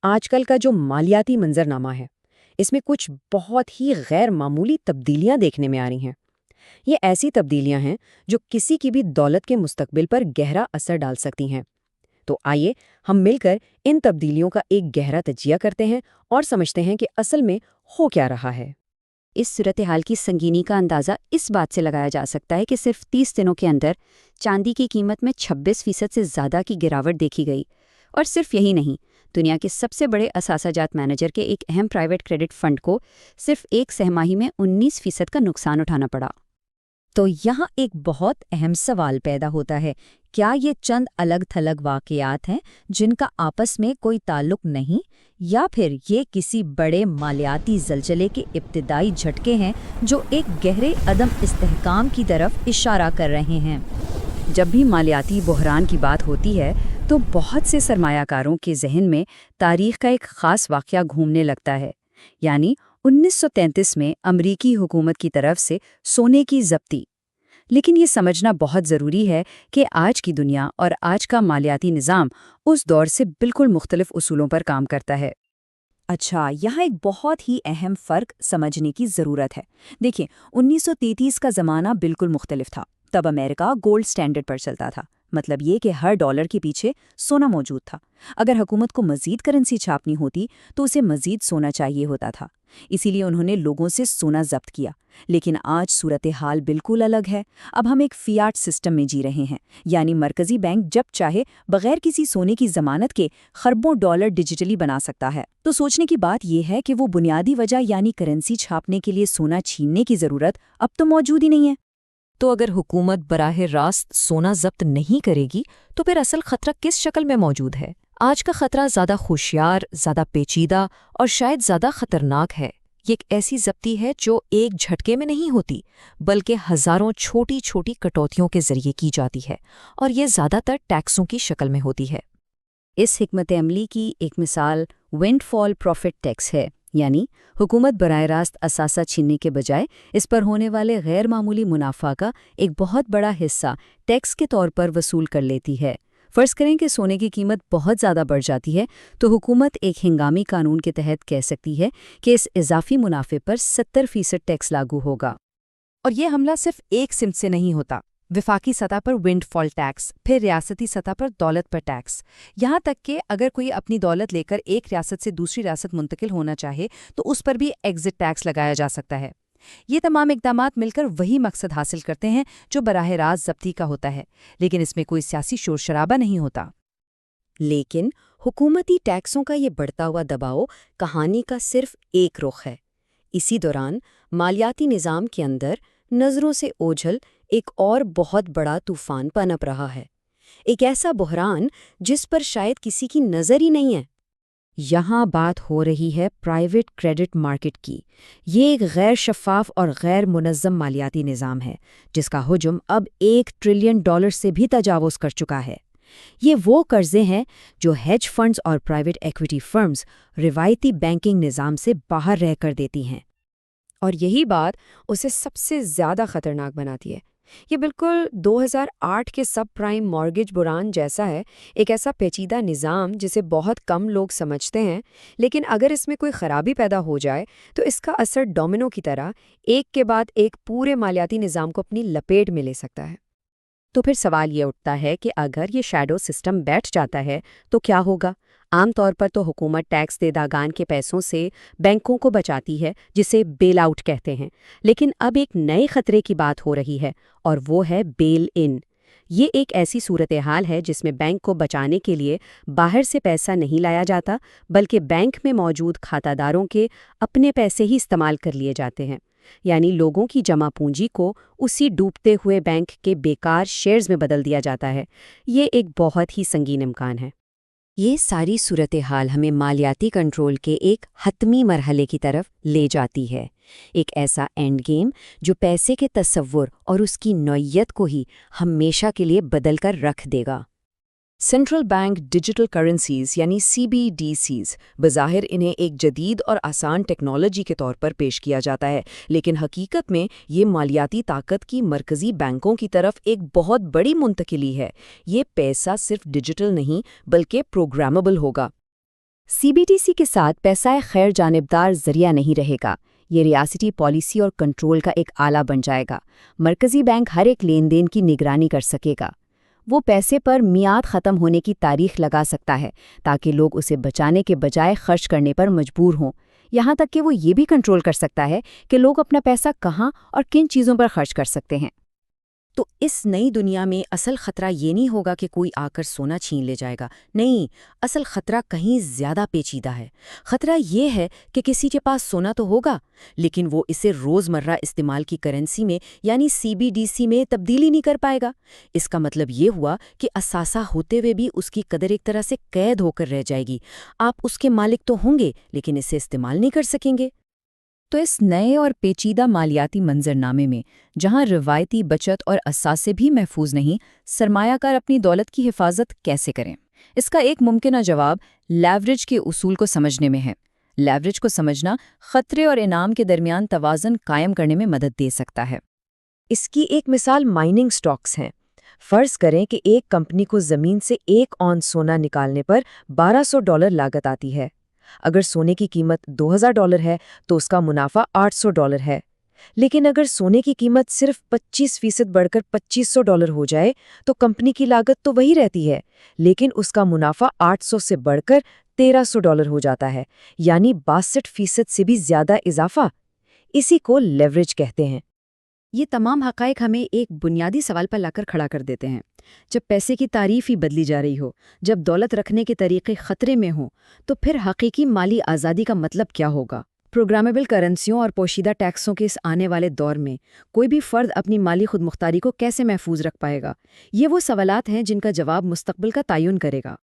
آج کل کا جو مالیاتی منظرنامہ ہے، اس میں کچھ بہت ہی غیر معمولی تبدیلیاں دیکھنے میں آ رہی ہیں۔ یہ ایسی تبدیلیاں ہیں جو کسی کی بھی دولت کے مستقبل پر گہرا اثر ڈال سکتی ہیں۔ تو آئیے ہم مل کر ان تبدیلیوں کا ایک گہرا تجزیہ کرتے ہیں اور سمجھتے ہیں کہ اصل میں ہو کیا رہا ہے۔ اس صورتحال کی سنگینی کا اندازہ اس بات سے لگایا جا سکتا ہے کہ صرف 30 دنوں کے اندر چاندی کی قیمت میں 26% سے زیادہ کی گراوٹ دیکھی گئی۔ اور صرف یہی نہیں، دنیا کے سب سے بڑے اثاثہ جات مینیجر کے ایک اہم پرائیویٹ کریڈٹ فنڈ کو صرف ایک سہ ماہی میں 19% کا نقصان اٹھانا پڑا۔ تو یہاں ایک بہت اہم سوال پیدا ہوتا ہے، کیا یہ چند الگ تھلگ واقعات ہیں جن کا آپس میں کوئی تعلق نہیں، یا پھر یہ کسی بڑے مالیاتی زلزلے کے ابتدائی جھٹکے ہیں جو ایک گہرے عدم استحکام کی طرف اشارہ کر رہے ہیں؟ جب بھی مالیاتی بحران کی بات ہوتی ہے تو بہت سے سرمایہ کاروں کے ذہن میں تاریخ کا ایک خاص واقعہ گھومنے لگتا ہے، یعنی 1933 میں امریکی حکومت کی طرف سے سونے کی ضبطی۔ لیکن یہ سمجھنا بہت ضروری ہے کہ آج کی دنیا اور آج کا مالیاتی نظام اس دور سے بالکل مختلف اصولوں پر کام کرتا ہے۔ اچھا، یہاں ایک بہت ہی اہم فرق سمجھنے کی ضرورت ہے۔ دیکھیں، 1933 کا زمانہ بالکل مختلف تھا۔ تب امریکہ گولڈ سٹینڈرڈ پر چلتا تھا، مطلب یہ کہ ہر ڈالر کے پیچھے سونا موجود تھا۔ اگر حکومت کو مزید کرنسی چھاپنی ہوتی تو اسے مزید سونا چاہیے ہوتا تھا، اسی لیے انہوں نے لوگوں سے سونا ضبط کیا۔ لیکن آج صورتحال بالکل الگ ہے۔ اب ہم ایک فیاٹ سسٹم میں جی رہے ہیں، یعنی مرکزی بینک جب چاہے بغیر کسی سونے کی ضمانت کے خربوں ڈالر ڈیجیٹلی بنا سکتا ہے۔ تو سوچنے کی بات یہ ہے کہ وہ بنیادی وجہ، یعنی کرنسی چھاپنے کے لیے سونا چھیننے کی ضرورت، اب تو موجود ہی نہیں ہے۔ تو اگر حکومت براہ راست سونا ضبط نہیں کرے گی تو پھر اصل خطرہ کس شکل میں موجود ہے؟ آج کا خطرہ زیادہ ہوشیار، زیادہ پیچیدہ اور شاید زیادہ خطرناک ہے۔ یہ ایک ایسی ضبطی ہے جو ایک جھٹکے میں نہیں ہوتی، بلکہ ہزاروں چھوٹی چھوٹی کٹوتیوں کے ذریعے کی جاتی ہے، اور یہ زیادہ تر ٹیکسوں کی شکل میں ہوتی ہے۔ اس حکمت عملی کی ایک مثال ونڈ فال پروفٹ ٹیکس ہے، یعنی حکومت براہ راست اثاثہ چھیننے کے بجائے اس پر ہونے والے غیر معمولی منافع کا ایک بہت بڑا حصہ ٹیکس کے طور پر وصول کر لیتی ہے۔ فرض کریں کہ سونے کی قیمت بہت زیادہ بڑھ جاتی ہے تو حکومت ایک ہنگامی قانون کے تحت کہہ سکتی ہے کہ اس اضافی منافع پر 70% ٹیکس لاگو ہوگا۔ اور یہ حملہ صرف ایک سمت سے نہیں ہوتا۔ وفاقی سطح پر ونڈ فال ٹیکس، پھر ریاستی سطح پر دولت پر ٹیکس، یہاں تک کہ اگر کوئی اپنی دولت لے کر ایک ریاست سے دوسری ریاست منتقل ہونا چاہے تو اس پر بھی ایگزٹ ٹیکس لگایا جا سکتا ہے۔ یہ تمام اقدامات مل کر وہی مقصد حاصل کرتے ہیں جو براہ راست ضبطی کا ہوتا ہے، لیکن اس میں کوئی سیاسی شور شرابہ نہیں ہوتا۔ لیکن حکومتی ٹیکسوں کا یہ بڑھتا ہوا دباؤ کہانی کا صرف ایک رخ ہے۔ اسی دوران مالیاتی نظام کے اندر نظروں سے اوجھل ایک اور بہت بڑا طوفان پنپ رہا ہے، ایک ایسا بحران جس پر شاید کسی کی نظر ہی نہیں ہے۔ یہاں بات ہو رہی ہے پرائیویٹ کریڈٹ مارکیٹ کی۔ یہ ایک غیر شفاف اور غیر منظم مالیاتی نظام ہے جس کا حجم اب $1 ٹریلین سے بھی تجاوز کر چکا ہے۔ یہ وہ قرضے ہیں جو ہیج فنڈز اور پرائیویٹ ایکویٹی فرمز روایتی بینکنگ نظام سے باہر رہ کر دیتی ہیں۔ اور یہی بات اسے سب سے زیادہ خطرناک بناتی ہے۔ یہ بالکل 2008 کے سب پرائم مارگیج بحران جیسا ہے، ایک ایسا پیچیدہ نظام جسے بہت کم لوگ سمجھتے ہیں، لیکن اگر اس میں کوئی خرابی پیدا ہو جائے تو اس کا اثر ڈومینو کی طرح ایک کے بعد ایک پورے مالیاتی نظام کو اپنی لپیٹ میں لے سکتا ہے۔ تو پھر سوال یہ اٹھتا ہے کہ اگر یہ شیڈو سسٹم بیٹھ جاتا ہے تو کیا ہوگا؟ عام طور پر تو حکومت ٹیکس دہندگان کے پیسوں سے بینکوں کو بچاتی ہے، جسے بیل آؤٹ کہتے ہیں، لیکن اب ایک نئے خطرے کی بات ہو رہی ہے اور وہ ہے بیل ان۔ یہ ایک ایسی صورتحال ہے جس میں بینک کو بچانے کے لیے باہر سے پیسہ نہیں لایا جاتا، بلکہ بینک میں موجود کھاتہ داروں کے اپنے پیسے ہی استعمال کر لیے جاتے ہیں، یعنی لوگوں کی جمع پونجی کو اسی ڈوبتے ہوئے بینک کے بیکار شیئرز میں بدل دیا جاتا ہے۔ یہ ایک بہت ہی سنگین امکان ہے۔ یہ ساری صورتحال ہمیں مالیاتی کنٹرول کے ایک حتمی مرحلے کی طرف لے جاتی ہے، ایک ایسا اینڈ گیم جو پیسے کے تصور اور اس کی نوعیت کو ہی ہمیشہ کے لیے بدل کر رکھ دے گا۔ سینٹرل بینک ڈیجیٹل کرنسیز یعنی CBDCs، بظاہر انہیں ایک جدید اور آسان ٹیکنالوجی کے طور پر پیش کیا جاتا ہے، لیکن حقیقت میں یہ مالیاتی طاقت کی مرکزی بینکوں کی طرف ایک بہت بڑی منتقلی ہے۔ یہ پیسہ صرف ڈیجیٹل نہیں بلکہ پروگرامیبل ہوگا۔ CBDC کے ساتھ پیسہ خیر جانبدار ذریعہ نہیں رہے گا، یہ ریاستی پالیسی اور کنٹرول کا ایک آلہ بن جائے گا۔ مرکزی بینک ہر ایک لین دین کی نگرانی کر سکے گا۔ وہ پیسے پر میعاد ختم ہونے کی تاریخ لگا سکتا ہے تاکہ لوگ اسے بچانے کے بجائے خرچ کرنے پر مجبور ہوں۔ یہاں تک کہ وہ یہ بھی کنٹرول کر سکتا ہے کہ لوگ اپنا پیسہ کہاں اور کن چیزوں پر خرچ کر سکتے ہیں۔ تو اس نئی دنیا میں اصل خطرہ یہ نہیں ہوگا کہ کوئی آ کر سونا چھین لے جائے گا، نہیں، اصل خطرہ کہیں زیادہ پیچیدہ ہے۔ خطرہ یہ ہے کہ کسی کے پاس سونا تو ہوگا، لیکن وہ اسے روزمرہ استعمال کی کرنسی میں یعنی CBDC میں تبدیلی نہیں کر پائے گا۔ اس کا مطلب یہ ہوا کہ اثاثہ ہوتے ہوئے بھی اس کی قدر ایک طرح سے قید ہو کر رہ جائے گی۔ آپ اس کے مالک تو ہوں گے لیکن اسے استعمال نہیں کر سکیں گے۔ تو اس نئے اور پیچیدہ مالیاتی منظرنامے میں جہاں روایتی بچت اور اثاثے بھی محفوظ نہیں، سرمایہ کار اپنی دولت کی حفاظت کیسے کریں؟ اس کا ایک ممکنہ جواب لیوریج کے اصول کو سمجھنے میں ہے۔ لیوریج کو سمجھنا خطرے اور انعام کے درمیان توازن قائم کرنے میں مدد دے سکتا ہے۔ اس کی ایک مثال مائننگ سٹاکس ہیں۔ فرض کریں کہ ایک کمپنی کو زمین سے 1 اونس سونا نکالنے پر $1200 لاگت آتی ہے۔ اگر سونے کی قیمت $2000 ہے تو اس کا منافع $800 ہے۔ لیکن اگر سونے کی قیمت صرف 25% بڑھ کر $2500 ہو جائے تو کمپنی کی لاگت تو وہی رہتی ہے، لیکن اس کا منافع 800 سے بڑھ کر $1300 ہو جاتا ہے، یعنی 62% سے بھی زیادہ اضافہ۔ اسی کو لیوریج کہتے ہیں۔ یہ تمام حقائق ہمیں ایک بنیادی سوال پر لا کر کھڑا کر دیتے ہیں۔ جب پیسے کی تعریف ہی بدلی جا رہی ہو، جب دولت رکھنے کے طریقے خطرے میں ہوں، تو پھر حقیقی مالی آزادی کا مطلب کیا ہوگا؟ پروگرامیبل کرنسیوں اور پوشیدہ ٹیکسوں کے اس آنے والے دور میں کوئی بھی فرد اپنی مالی خود مختاری کو کیسے محفوظ رکھ پائے گا؟ یہ وہ سوالات ہیں جن کا جواب مستقبل کا تعین کرے گا۔